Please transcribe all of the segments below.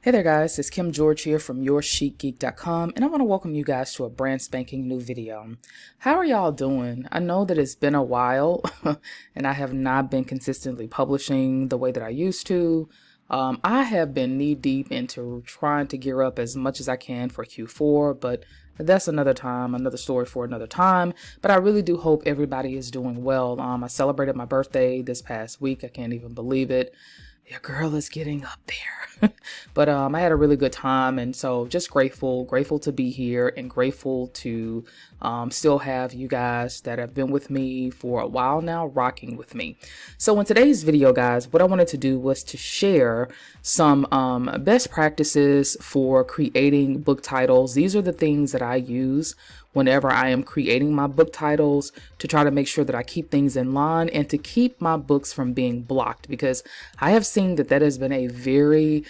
Hey there guys, it's Kim George here from YourChicGeek.com, and I want to welcome you guys to a brand spanking new video. How are y'all doing? I know that it's been a while and I have not been consistently publishing the way that I used to. I have been knee deep into trying to gear up as much as I can for Q4, but that's another time, another story for another time. But I really do hope everybody is doing well. I celebrated my birthday this past week. I can't even believe it. Your girl is getting up there. But I had a really good time, and so just grateful to be here, and grateful to still have you guys that have been with me for a while now, rocking with me. So in today's video, guys, what I wanted to do was to share some best practices for creating book titles. These are the things that I use whenever I am creating my book titles to try to make sure that I keep things in line and to keep my books from being blocked, because I have seen that has been a very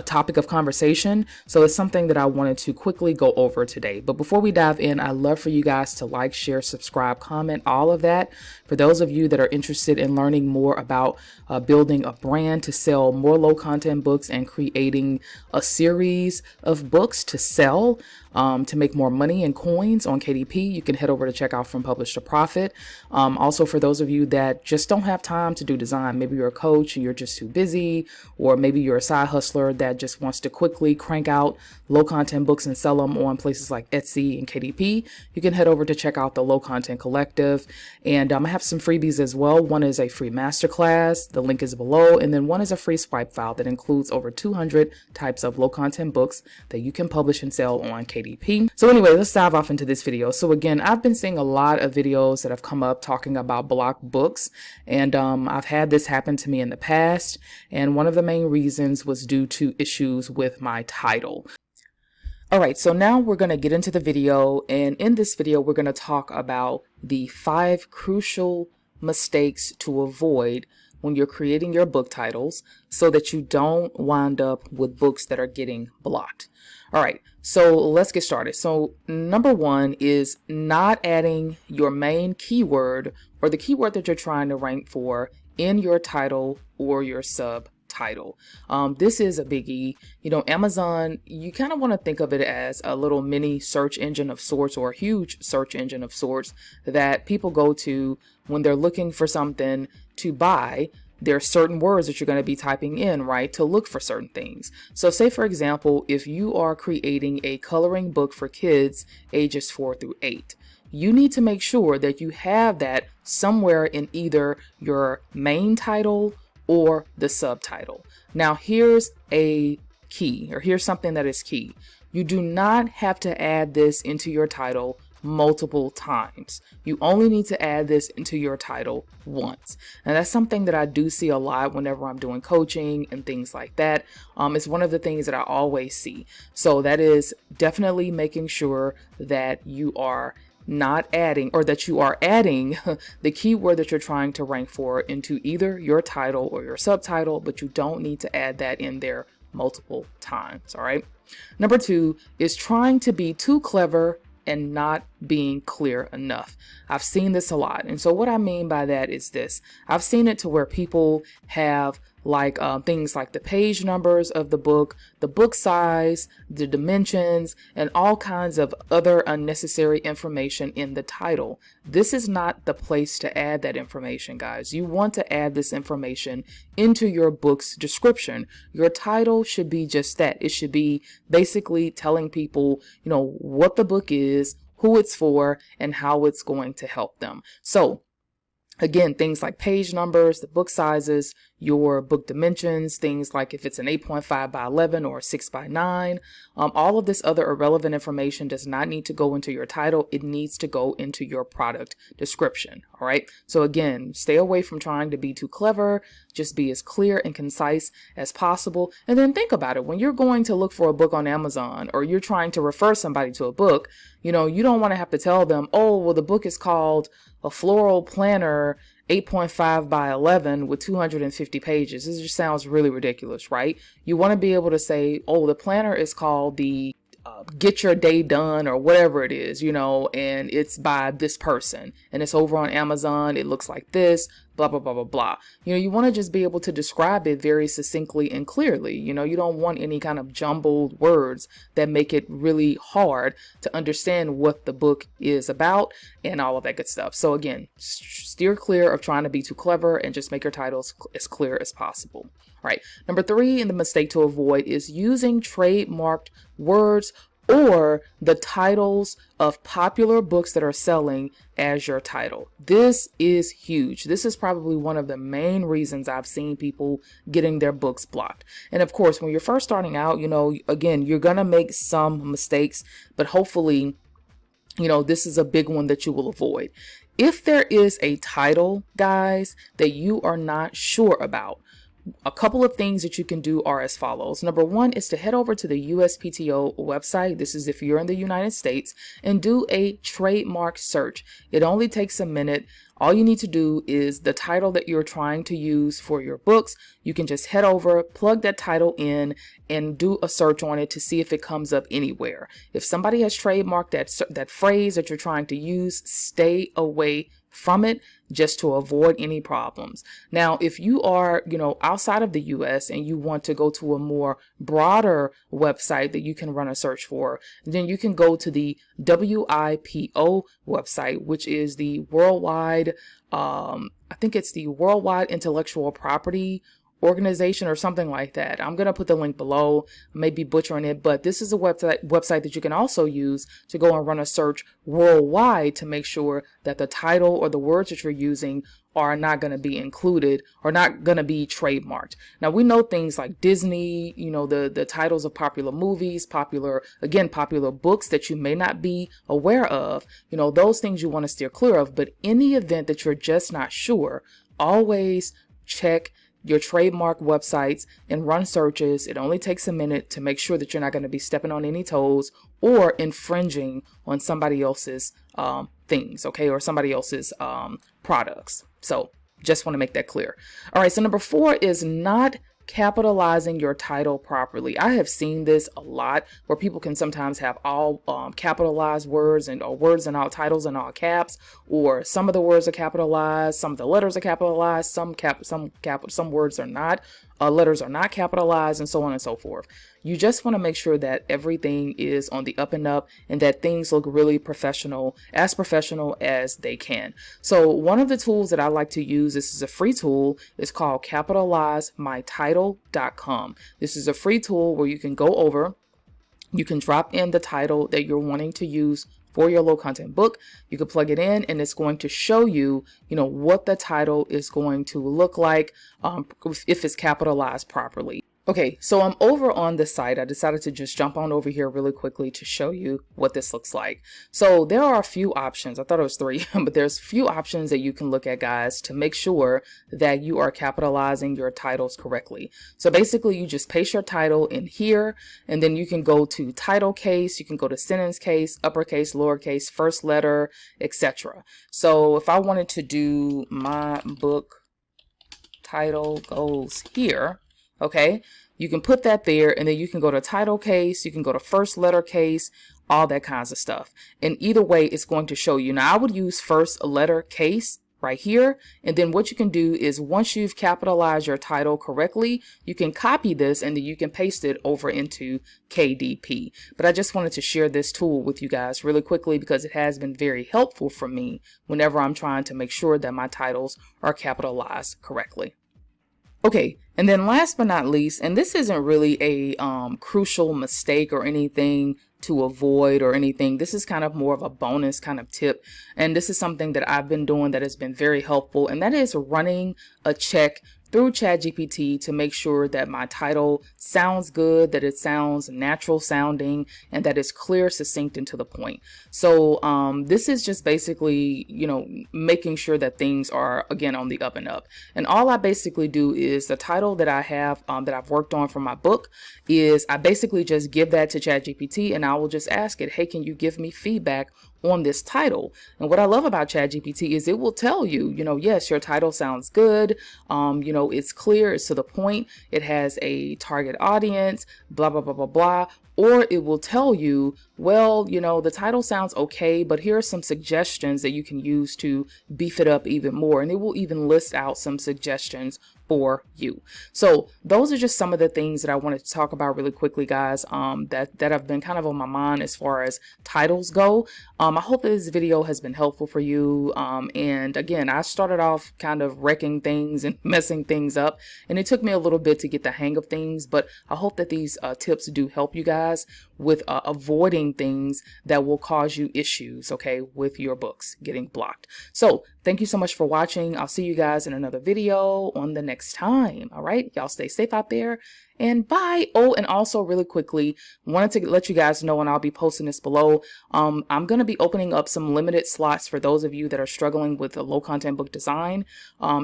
topic of conversation. So it's something that I wanted to quickly go over today. But before we dive in, I'd love for you guys to like, share, subscribe, comment, all of that. For those of you that are interested in learning more about building a brand to sell more low content books and creating a series of books to sell to make more money and coins on KDP, you can head over to check out From Publish to Profit. Also, for those of you that just don't have time to do design, maybe you're a coach and you're just too busy, or maybe you're a side hustler that just wants to quickly crank out low content books and sell them on places like Etsy and KDP, you can head over to check out the Low Content Collective. And I have some freebies as well. One is a free masterclass, the link is below, and then one is a free swipe file that includes over 200 types of low content books that you can publish and sell on KDP. So anyway, let's dive off into this video. So again, I've been seeing a lot of videos that have come up talking about blocked books, and I've had this happen to me in the past, and one of the main reasons was due to issues with my title. All right, so now we're going to get into the video, and in this video we're going to talk about the 5 crucial mistakes to avoid when you're creating your book titles so that you don't wind up with books that are getting blocked. All right, so let's get started. So number 1 is not adding your main keyword or the keyword that you're trying to rank for in your title or your subtitle. This is a biggie. You know, Amazon, you kind of want to think of it as a little mini search engine of sorts, or a huge search engine of sorts that people go to when they're looking for something to buy. There are certain words that you're going to be typing in, right, to look for certain things. So say, for example, if you are creating a coloring book for kids ages 4 through 8, you need to make sure that you have that somewhere in either your main title or the subtitle. Now, here's a key, or here's something that is key. You do not have to add this into your title multiple times. You only need to add this into your title once. And that's something that I do see a lot whenever I'm doing coaching and things like that. It's one of the things that I always see. So that is definitely making sure that you are not adding, or that you are adding the keyword that you're trying to rank for into either your title or your subtitle, but you don't need to add that in there multiple times. All right. Number 2 is trying to be too clever and not being clear enough. I've seen this a lot. And so what I mean by that is this. I've seen it to where people have like things like the page numbers of the book size, the dimensions, and all kinds of other unnecessary information in the title. This is not the place to add that information, guys. You want to add this information into your book's description. Your title should be just that. It should be basically telling people, you know, what the book is, who it's for, and how it's going to help them. So again, things like page numbers, the book sizes, your book dimensions, things like if it's an 8.5 by 11 or 6 by 9, all of this other irrelevant information does not need to go into your title. It needs to go into your product description. All right. So again, stay away from trying to be too clever. Just be as clear and concise as possible. And then think about it. When you're going to look for a book on Amazon, or you're trying to refer somebody to a book, you know, you don't want to have to tell them, oh, well, the book is called A Floral Planner 8.5 by 11 with 250 pages. This just sounds really ridiculous, right? You want to be able to say, oh, the planner is called the Get Your Day Done, or whatever it is, you know, and it's by this person, and it's over on Amazon. It looks like this, blah, blah, blah, blah, blah. You know, you want to just be able to describe it very succinctly and clearly. You know, you don't want any kind of jumbled words that make it really hard to understand what the book is about and all of that good stuff. So again, steer clear of trying to be too clever and just make your titles as clear as possible. All right. Number 3, and the mistake to avoid, is using trademarked words or the titles of popular books that are selling as your title. This is huge. This is probably one of the main reasons I've seen people getting their books blocked. And of course, when you're first starting out, you know, again, you're going to make some mistakes, but hopefully, you know, this is a big one that you will avoid. If there is a title, guys, that you are not sure about, a couple of things that you can do are as follows. Number 1 is to head over to the USPTO website. This is if you're in the United States, and do a trademark search. It only takes a minute. All you need to do is the title that you're trying to use for your books. You can just head over, plug that title in, and do a search on it to see if it comes up anywhere. If somebody has trademarked that phrase that you're trying to use, stay away from it, just to avoid any problems. Now, if you are, you know, outside of the US and you want to go to a more broader website that you can run a search for, then you can go to the WIPO website, which is the worldwide, I think it's the Worldwide Intellectual Property Organization or something like that. I'm going to put the link below. I may be butchering it, but this is a website that you can also use to go and run a search worldwide to make sure that the title or the words that you're using are not going to be included or not going to be trademarked. Now, we know things like Disney, you know, the titles of popular movies, popular books that you may not be aware of, you know, those things you want to steer clear of. But in the event that you're just not sure, always check your trademark websites and run searches. It only takes a minute to make sure that you're not going to be stepping on any toes or infringing on somebody else's things, okay, or somebody else's products. So just want to make that clear. All right, so number 4 is not capitalizing your title properly. I have seen this a lot where people can sometimes have all capitalized words or words in all titles in all caps, or some of the words are capitalized, some of the letters are capitalized, some words are not, letters are not capitalized, and so on and so forth. You just want to make sure that everything is on the up and up and that things look really professional as they can. So one of the tools that I like to use, this is a free tool, is called capitalizemytitle.com. This is a free tool where you can go over, you can drop in the title that you're wanting to use for your low content book. You can plug it in and it's going to show you, you know, what the title is going to look like if it's capitalized properly. Okay, so I'm over on the site. I decided to just jump on over here really quickly to show you what this looks like. So there are a few options. I thought it was 3, but there's a few options that you can look at, guys, to make sure that you are capitalizing your titles correctly. So basically, you just paste your title in here, and then you can go to title case, you can go to sentence case, uppercase, lowercase, first letter, etc. So if I wanted to do my book title goes here, okay, you can put that there, and then you can go to title case, you can go to first letter case, all that kinds of stuff. And either way, it's going to show you. Now, I would use first letter case right here. And then what you can do is once you've capitalized your title correctly, you can copy this and then you can paste it over into KDP. But I just wanted to share this tool with you guys really quickly because it has been very helpful for me whenever I'm trying to make sure that my titles are capitalized correctly. Okay, and then last but not least, and this isn't really a crucial mistake or anything to avoid or anything. This is kind of more of a bonus kind of tip. And this is something that I've been doing that has been very helpful. And that is running a check through ChatGPT to make sure that my title sounds good, that it sounds natural sounding, and that it's clear, succinct, and to the point. So this is just basically, you know, making sure that things are, again, on the up and up. And all I basically do is the title that I have, that I've worked on for my book, is I basically just give that to ChatGPT and I will just ask it, hey, can you give me feedback on this title? And what I love about ChatGPT is it will tell you, you know, yes, your title sounds good. You know, it's clear, it's to the point, it has a target audience, blah, blah, blah, blah, blah. or it will tell you, well, you know, the title sounds okay, but here are some suggestions that you can use to beef it up even more. And it will even list out some suggestions for you. So those are just some of the things that I wanted to talk about really quickly, guys, that have been kind of on my mind as far as titles go. I hope that this video has been helpful for you. And again, I started off kind of wrecking things and messing things up, and it took me a little bit to get the hang of things, but I hope that these tips do help you guys with avoiding things that will cause you issues, okay, with your books getting blocked. So thank you so much for watching. I'll see you guys in another video on the next time. All right, y'all stay safe out there, and bye. Oh, and also really quickly, wanted to let you guys know, and I'll be posting this below, I'm going to be opening up some limited slots for those of you that are struggling with a low content book design,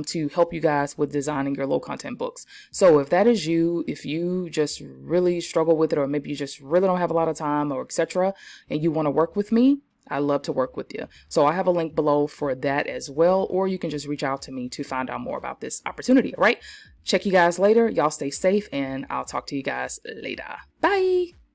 to help you guys with designing your low content books. So if that is you, if you just really struggle with it, or maybe you just really don't have a lot of time, or etc., and you want to work with me, I love to work with you. So I have a link below for that as well, or you can just reach out to me to find out more about this opportunity. All right, check you guys later. Y'all stay safe, and I'll talk to you guys later. Bye.